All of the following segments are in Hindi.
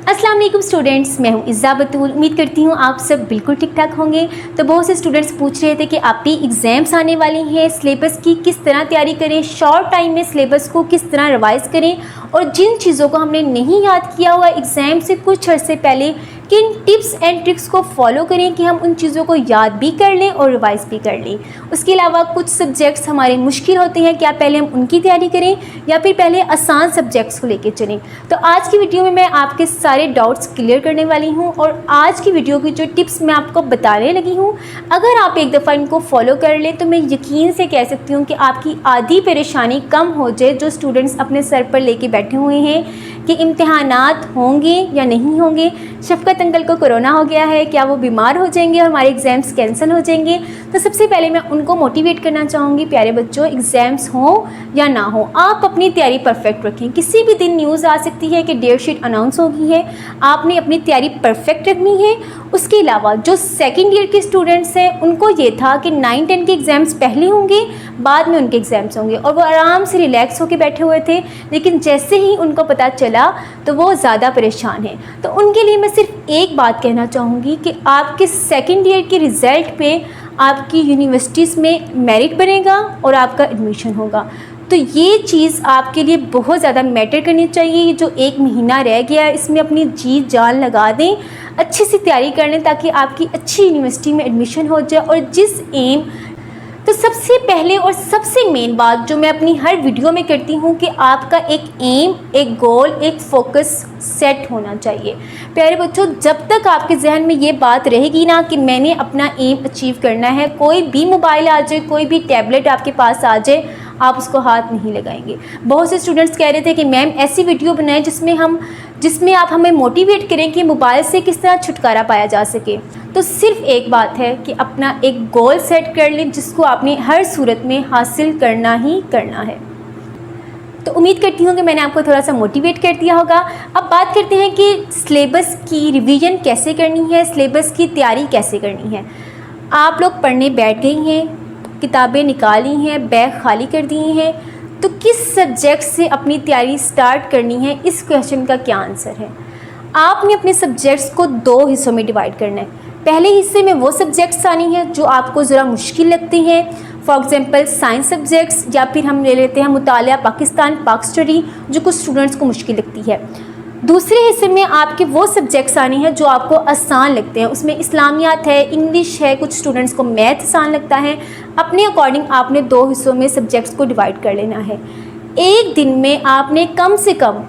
अस्सलाम वालेकुम स्टूडेंट्स, मैं हूं इज़्ज़ा बतूल। उम्मीद करती हूं आप सब बिल्कुल ठीक ठाक होंगे। तो बहुत से स्टूडेंट्स पूछ रहे थे कि आपकी एग्ज़ाम्स आने वाली हैं, सिलेबस की किस तरह तैयारी करें, शॉर्ट टाइम में सिलेबस को किस तरह रिवाइज़ करें और जिन चीज़ों को हमने नहीं याद किया हुआ एग्ज़ाम से कुछ अर्से पहले, किन टिप्स एंड ट्रिक्स को फॉलो करें कि हम उन चीज़ों को याद भी कर लें और रिवाइज़ भी कर लें। उसके अलावा कुछ सब्जेक्ट्स हमारे मुश्किल होते हैं, क्या पहले हम उनकी तैयारी करें या फिर पहले आसान सब्जेक्ट्स को लेकर चलें। तो आज की वीडियो में मैं आपके सारे डाउट्स क्लियर करने वाली हूं और आज की वीडियो की जो टिप्स मैं आपको बताने लगी हूं, अगर आप एक दफ़ा इनको फॉलो कर लें तो मैं यकीन से कह सकती हूं कि आपकी आधी परेशानी कम हो जाए जो स्टूडेंट्स अपने सर पर लेके बैठे हुए हैं कि इम्तिहानात होंगे या नहीं होंगे। शफकत अंकल को कोरोना हो गया है, क्या वो बीमार हो जाएंगे और हमारे एग्ज़ाम्स कैंसिल हो जाएंगे। तो सबसे पहले मैं उनको मोटिवेट करना चाहूँगी, प्यारे बच्चों, एग्ज़ाम्स हों या ना हो, आप अपनी तैयारी परफेक्ट रखें। किसी भी दिन न्यूज़ आ सकती है कि डेट शीट अनाउंस हो गई है, आपने अपनी तैयारी परफेक्ट रखनी है। उसके अलावा जो सेकेंड ईयर के स्टूडेंट्स हैं उनको ये था कि 9-10 के एग्ज़ाम्स पहले होंगे, बाद में उनके एग्ज़ाम्स होंगे और वो आराम से रिलैक्स होकर बैठे हुए थे, लेकिन जैसे ही उनको पता चला तो वो ज़्यादा परेशान हैं। तो उनके लिए मैं सिर्फ एक बात कहना चाहूँगी कि आपके सेकेंड ईयर के रिज़ल्ट पे आपकी यूनिवर्सिटीज़ में मेरिट बनेगा और आपका एडमिशन होगा। तो ये चीज़ आपके लिए बहुत ज़्यादा मैटर करनी चाहिए। ये जो एक महीना रह गया है इसमें अपनी जी जान लगा दें, अच्छी सी तैयारी कर लें ताकि आपकी अच्छी यूनिवर्सिटी में एडमिशन हो जाए। और जिस एम तो सबसे पहले और सबसे मेन बात जो मैं अपनी हर वीडियो में करती हूँ कि आपका एक एम, एक गोल, एक फोकस सेट होना चाहिए। प्यारे बच्चों, जब तक आपके जहन में ये बात रहेगी ना कि मैंने अपना एम अचीव करना है, कोई भी मोबाइल आ जाए, कोई भी टैबलेट आपके पास आ जाए, आप उसको हाथ नहीं लगाएंगे। बहुत से स्टूडेंट्स कह रहे थे कि मैम ऐसी वीडियो बनाएं जिसमें आप हमें मोटिवेट करें कि मोबाइल से किस तरह छुटकारा पाया जा सके। तो सिर्फ एक बात है कि अपना एक गोल सेट कर लें जिसको आपने हर सूरत में हासिल करना ही करना है। तो उम्मीद करती हूँ कि मैंने आपको थोड़ा सा मोटिवेट कर दिया होगा। अब बात करते हैं कि सिलेबस की रिवीजन कैसे करनी है, सिलेबस की तैयारी कैसे करनी है। आप लोग पढ़ने बैठ गई हैं, किताबें निकाली हैं, बैग खाली कर दिए हैं, तो किस सब्जेक्ट से अपनी तैयारी स्टार्ट करनी है, इस क्वेश्चन का क्या आंसर है। आपने अपने सब्जेक्ट्स को 2 हिस्सों में डिवाइड करना है। पहले हिस्से में वो सब्जेक्ट्स आनी हैं जो आपको ज़रा मुश्किल लगते हैं, फॉर एग्ज़ाम्पल साइंस सब्जेक्ट्स, या फिर हम ले लेते हैं मुतालिया पाकिस्तान, पाक स्टडी, जो कुछ स्टूडेंट्स को मुश्किल लगती है। दूसरे हिस्से में आपके वो सब्जेक्ट्स आने हैं जो आपको आसान लगते हैं, उसमें इस्लामियात है, इंग्लिश है, कुछ स्टूडेंट्स को मैथ आसान लगता है। अपने अकॉर्डिंग आपने 2 हिस्सों में सब्जेक्ट्स को डिवाइड कर लेना है। एक दिन में आपने कम से कम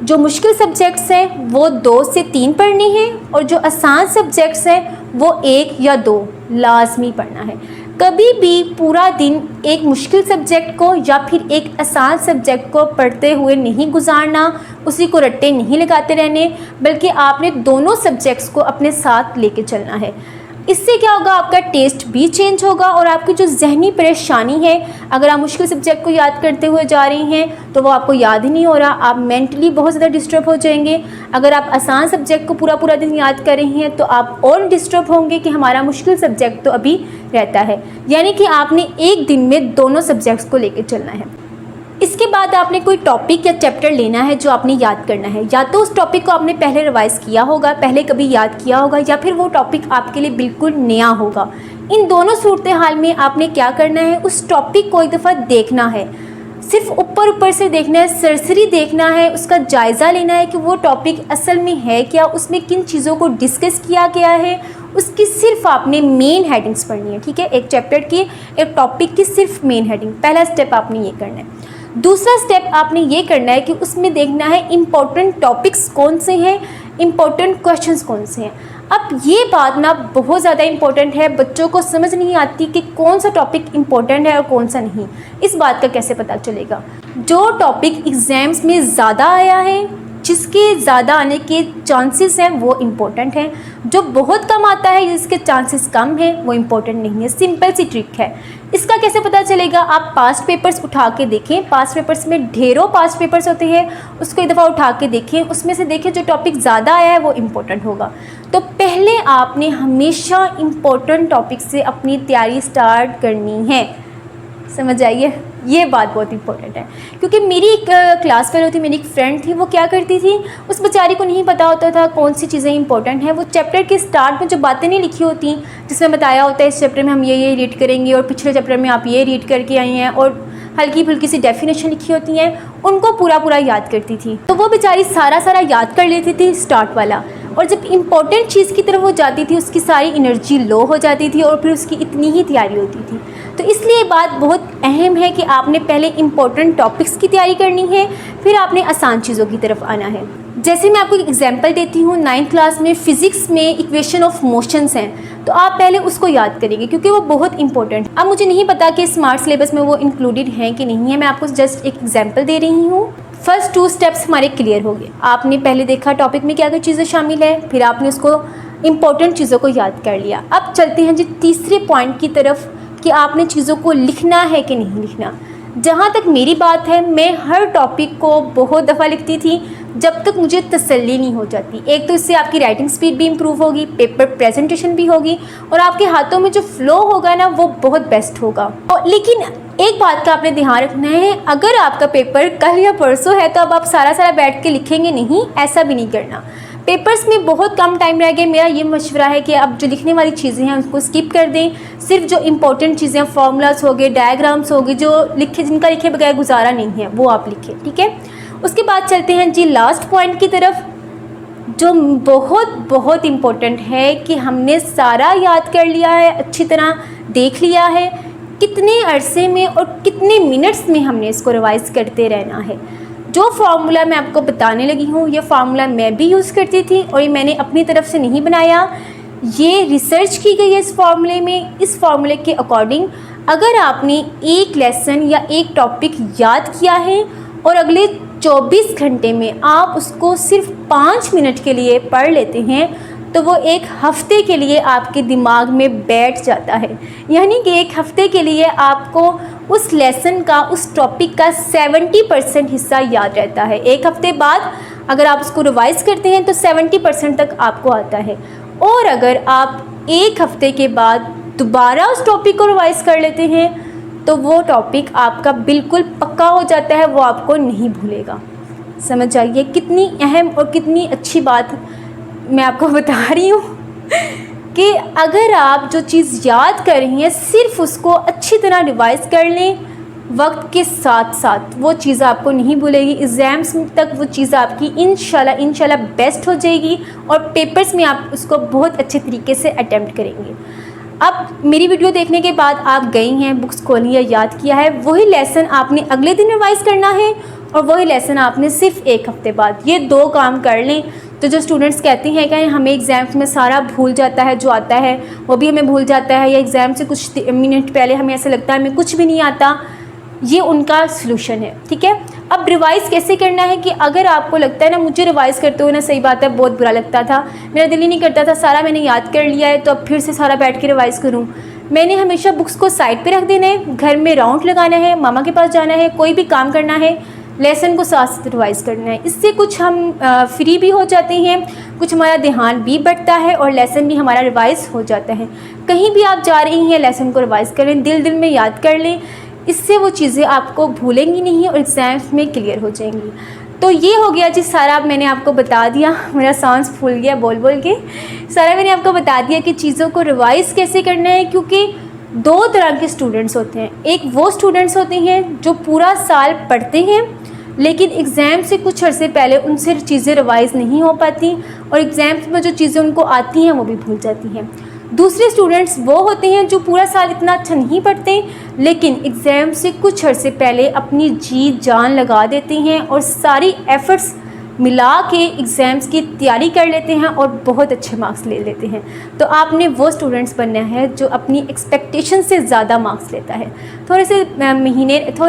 जो मुश्किल सब्जेक्ट्स हैं वो 2 से 3 पढ़ने हैं और जो आसान सब्जेक्ट्स हैं वो 1 या 2 लाजमी पढ़ना है। कभी भी पूरा दिन एक मुश्किल सब्जेक्ट को या फिर एक आसान सब्जेक्ट को पढ़ते हुए नहीं गुजारना, उसी को रट्टे नहीं लगाते रहने, बल्कि आपने दोनों सब्जेक्ट्स को अपने साथ लेके चलना है। इससे क्या होगा, आपका टेस्ट भी चेंज होगा और आपकी जो जहनी परेशानी है, अगर आप मुश्किल सब्जेक्ट को याद करते हुए जा रही हैं तो वो आपको याद ही नहीं हो रहा, आप मेंटली बहुत ज़्यादा डिस्टर्ब हो जाएंगे। अगर आप आसान सब्जेक्ट को पूरा दिन याद कर रही हैं तो आप और डिस्टर्ब होंगे कि हमारा मुश्किल सब्जेक्ट तो अभी रहता है। यानी कि आपने एक दिन में दोनों सब्जेक्ट्स को लेकर चलना है। इसके बाद आपने कोई टॉपिक या चैप्टर लेना है जो आपने याद करना है। या तो उस टॉपिक को आपने पहले रिवाइज़ किया होगा, पहले कभी याद किया होगा, या फिर वो टॉपिक आपके लिए बिल्कुल नया होगा। इन दोनों सूरत हाल में आपने क्या करना है, उस टॉपिक को एक दफ़ा देखना है। सिर्फ ऊपर से देखना है, सरसरी देखना है, उसका जायज़ा लेना है कि वो टॉपिक असल में है क्या, उसमें किन चीज़ों को डिस्कस किया गया है, उसकी सिर्फ आपने मेन हेडिंग्स पढ़नी है। ठीक है, एक चैप्टर की, एक टॉपिक की सिर्फ मेन हेडिंग। पहला स्टेप आपने ये करना है। दूसरा स्टेप आपने ये करना है कि उसमें देखना है इम्पोर्टेंट टॉपिक्स कौन से हैं, इम्पोर्टेंट क्वेश्चंस कौन से हैं। अब ये बात ना बहुत ज़्यादा इम्पोर्टेंट है, बच्चों को समझ नहीं आती कि कौन सा टॉपिक इम्पोर्टेंट है और कौन सा नहीं। इस बात का कैसे पता चलेगा? जो टॉपिक एग्ज़ाम्स में ज़्यादा आया है, जिसके ज़्यादा आने के चांसेस हैं, वो इम्पोर्टेंट है। जो बहुत कम आता है, जिसके चांसेस कम हैं, वो इम्पोर्टेंट नहीं है। सिंपल सी ट्रिक है। इसका कैसे पता चलेगा? आप पास्ट पेपर्स उठा के देखें। पास्ट पेपर्स में ढेरों पास्ट पेपर्स होते हैं, उसको एक दफ़ा उठा के देखें, उसमें से देखें जो टॉपिक ज़्यादा आया है वो इम्पोर्टेंट होगा। तो पहले आपने हमेशा इम्पोर्टेंट टॉपिक से अपनी तैयारी स्टार्ट करनी है। समझ आइए? ये बात बहुत इंपॉर्टेंट है, क्योंकि मेरी एक क्लास फेलो थी, मेरी एक फ्रेंड थी, वो क्या करती थी, उस बेचारी को नहीं पता होता था कौन सी चीज़ें इंपॉर्टेंट हैं। वो चैप्टर के स्टार्ट में जो बातें नहीं लिखी होती, जिसमें बताया होता है इस चैप्टर में हम ये रीड करेंगे और पिछले चैप्टर में आप ये रीड करके आई हैं, और हल्की फुल्की सी डेफिनेशन लिखी होती हैं, उनको पूरा पूरा याद करती थी। तो वो बेचारी सारा याद कर लेती थी स्टार्ट वाला, और जब इम्पोर्टेंट चीज़ की तरफ वो जाती थी उसकी सारी एनर्जी लो हो जाती थी और फिर उसकी इतनी ही तैयारी होती थी। तो इसलिए ये बात बहुत अहम है कि आपने पहले इम्पोर्टेंट टॉपिक्स की तैयारी करनी है, फिर आपने आसान चीज़ों की तरफ आना है। जैसे मैं आपको एक एग्जांपल देती हूँ, 9th क्लास में फ़िज़िक्स में इक्वेशन ऑफ मोशंस हैं, तो आप पहले उसको याद करेंगे क्योंकि वो बहुत इंपॉर्टेंट। अब मुझे नहीं पता कि स्मार्ट सिलेबस में वो इंक्लूडेड हैं कि नहीं है, मैं आपको जस्ट एक एग्जांपल दे रही हूँ। फर्स्ट 2 स्टेप्स हमारे क्लियर हो गए। आपने पहले देखा टॉपिक में क्या क्या चीज़ें शामिल है, फिर आपने उसको इम्पोर्टेंट चीज़ों को याद कर लिया। अब चलते हैं जी तीसरे पॉइंट की तरफ कि आपने चीज़ों को लिखना है कि नहीं लिखना। जहाँ तक मेरी बात है, मैं हर टॉपिक को बहुत दफ़ा लिखती थी जब तक मुझे तसल्ली नहीं हो जाती। एक तो इससे आपकी राइटिंग स्पीड भी इम्प्रूव होगी, पेपर प्रेजेंटेशन भी होगी, और आपके हाथों में जो फ्लो होगा ना वो बहुत बेस्ट होगा। और लेकिन एक बात का आपने ध्यान रखना है, अगर आपका पेपर कल या परसों है तो अब आप सारा बैठ के लिखेंगे नहीं, ऐसा भी नहीं करना। पेपर्स में बहुत कम टाइम रह गए। मेरा ये मशवरा है कि अब जो लिखने वाली चीज़ें हैं उसको स्किप कर दें, सिर्फ जो इंपॉर्टेंट चीज़ें, फार्मूलाज हो गए, डायग्राम्स हो गए, जो लिखे जिनका लिखे बगैर गुजारा नहीं है वो आप लिखें, ठीक है। उसके बाद चलते हैं जी लास्ट पॉइंट की तरफ, जो बहुत इम्पोर्टेंट है कि हमने सारा याद कर लिया है, अच्छी तरह देख लिया है, कितने अरसे में और कितने मिनट्स में हमने इसको रिवाइज करते रहना है। जो फार्मूला मैं आपको बताने लगी हूँ, ये फार्मूला मैं भी यूज़ करती थी और ये मैंने अपनी तरफ से नहीं बनाया, ये रिसर्च की गई है इस फार्मूले में। इस फार्मूले के अकॉर्डिंग अगर आपने एक लेसन या एक टॉपिक याद किया है और अगले 24 घंटे में आप उसको सिर्फ 5 मिनट के लिए पढ़ लेते हैं, तो वो एक हफ़्ते के लिए आपके दिमाग में बैठ जाता है। यानी कि एक हफ़्ते के लिए आपको उस लेसन का, उस टॉपिक का 70% हिस्सा याद रहता है। एक हफ़्ते बाद अगर आप उसको रिवाइज़ करते हैं तो 70% तक आपको आता है। और अगर आप एक हफ़्ते के बाद दोबारा उस टॉपिक को रिवाइज़ कर लेते हैं तो वो टॉपिक आपका बिल्कुल पक्का हो जाता है, वो आपको नहीं भूलेगा। समझ जाइए कितनी अहम और कितनी अच्छी बात मैं आपको बता रही हूँ कि अगर आप जो चीज़ याद कर रही हैं सिर्फ उसको अच्छी तरह रिवाइज़ कर लें वक्त के साथ साथ, वो चीज़ आपको नहीं भूलेगी। एग्ज़ाम्स तक वो चीज़ आपकी इंशाल्लाह बेस्ट हो जाएगी और पेपर्स में आप उसको बहुत अच्छे तरीके से अटेम्प्ट करेंगे। अब मेरी वीडियो देखने के बाद आप गई हैं, बुक्स खोली या याद किया है, वही लेसन आपने अगले दिन रिवाइज़ करना है और वही लेसन आपने सिर्फ एक हफ़्ते बाद। ये 2 काम कर लें तो जो स्टूडेंट्स कहते हैं कि हमें एग्ज़ाम्स में सारा भूल जाता है, जो आता है वो भी हमें भूल जाता है, या एग्ज़ाम से कुछ मिनट पहले हमें ऐसा लगता है हमें कुछ भी नहीं आता, ये उनका सलूशन है, ठीक है। अब रिवाइज़ कैसे करना है कि अगर आपको लगता है ना, मुझे रिवाइज़ करते हुए ना, सही बात है, बहुत बुरा लगता था, मेरा दिल ही नहीं करता था, सारा मैंने याद कर लिया है तो अब फिर से सारा बैठ के रिवाइज़ करूँ। मैंने हमेशा बुक्स को साइड पे रख देना है, घर में राउंड लगाना है, मामा के पास जाना है, कोई भी काम करना है, लेसन को साथ साथ रिवाइज़ करना है। इससे कुछ हम फ्री भी हो जाते हैं, कुछ हमारा ध्यान भी बढ़ता है और लेसन भी हमारा रिवाइज़ हो जाता है। कहीं भी आप जा रही हैं लेसन को रिवाइज़ कर लें, दिल में याद कर लें, इससे वो चीज़ें आपको भूलेंगी नहीं और एग्ज़ाम्स में क्लियर हो जाएंगी। तो ये हो गया जी सारा, मैंने आपको बता दिया, मेरा सांस फूल गया बोल के, सारा मैंने आपको बता दिया कि चीज़ों को रिवाइज़ कैसे करना है। क्योंकि 2 तरह के स्टूडेंट्स होते हैं, एक वो स्टूडेंट्स होते हैं जो पूरा साल पढ़ते हैं लेकिन एग्ज़ाम से कुछ अर्से पहले उनसे चीज़ें रिवाइज़ नहीं हो पाती और एग्ज़ाम्स में जो चीज़ें उनको आती हैं वो भी भूल जाती हैं। दूसरे स्टूडेंट्स वो होते हैं जो पूरा साल इतना अच्छा नहीं पढ़ते लेकिन एग्ज़ाम से कुछ अर्से पहले अपनी जी जान लगा देते हैं और सारी एफ़र्ट्स मिला के एग्ज़ाम्स की तैयारी कर लेते हैं और बहुत अच्छे मार्क्स ले लेते हैं। तो आपने वो स्टूडेंट्स बनना है जो अपनी एक्सपेक्टेशन से ज़्यादा मार्क्स लेता है। थोड़े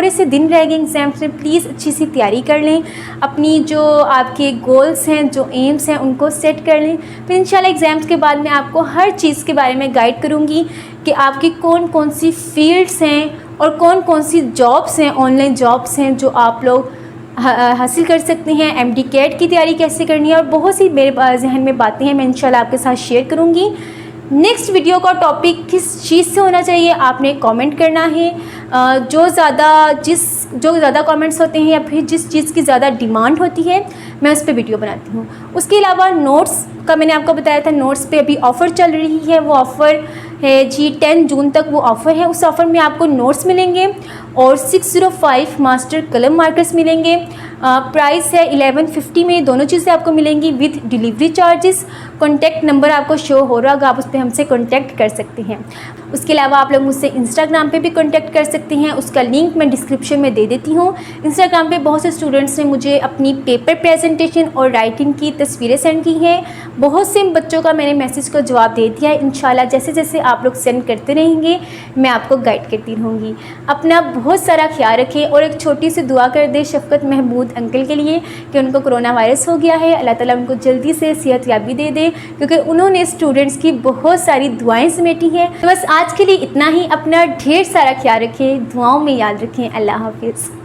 से दिन रह गए एग्ज़ाम्स में, प्लीज़ अच्छी सी तैयारी कर लें, अपनी जो आपके गोल्स हैं, जो एम्स हैं उनको सेट कर लें। फिर इंशाल्लाह एग्ज़ाम्स के बाद मैं आपको हर चीज़ के बारे में गाइड करूँगी कि आपकी कौन कौन सी फील्ड्स हैं और कौन कौन सी जॉब्स हैं, ऑनलाइन जॉब्स हैं जो आप लोग हासिल कर सकते हैं, MD कैट की तैयारी कैसे करनी है और बहुत सी मेरे जहन में बातें हैं, मैं इंशाल्लाह आपके साथ शेयर करूँगी। नेक्स्ट वीडियो का टॉपिक किस चीज़ से होना चाहिए आपने कमेंट करना है। जो ज़्यादा कमेंट्स होते हैं या फिर जिस चीज़ की ज़्यादा डिमांड होती है मैं उस पर वीडियो बनाती हूँ। उसके अलावा नोट्स का मैंने आपको बताया था, नोट्स पे अभी ऑफ़र चल रही है। वो ऑफ़र है जी 10 जून तक वो ऑफ़र है। उस ऑफ़र में आपको नोट्स मिलेंगे और 605 मास्टर कलम मार्कर्स मिलेंगे। प्राइस है 1150 में दोनों चीज़ें आपको मिलेंगी with delivery charges. Contact number आपको शो हो रहा होगा, आप उस पर हमसे कॉन्टैक्ट कर सकते हैं। उसके अलावा आप लोग मुझसे इंस्टाग्राम पे भी कॉन्टैक्ट कर सकते हैं, उसका लिंक मैं डिस्क्रिप्शन में दे देती हूँ। इंस्टाग्राम पे बहुत से स्टूडेंट्स ने मुझे अपनी पेपर प्रेजेंटेशन और राइटिंग की तस्वीरें सेंड की हैं। बहुत से बच्चों का मैंने मैसेज को जवाब दे दिया है। इंशाल्लाह जैसे जैसे आप लोग सेंड करते रहेंगे मैं आपको गाइड करती रहूँगी। अपना बहुत सारा ख्याल रखें और एक छोटी सी दुआ कर दे शफ़क़त महमूद अंकल के लिए कि उनको कोरोना वायरस हो गया है। अल्लाह ताला उनको जल्दी से सेहत याबी दे दे, क्योंकि उन्होंने स्टूडेंट्स की बहुत सारी दुआएं समेटी हैं। तो बस आज के लिए इतना ही। अपना ढेर सारा ख्याल रखें, दुआओं में याद रखें। अल्लाह हाफिज़।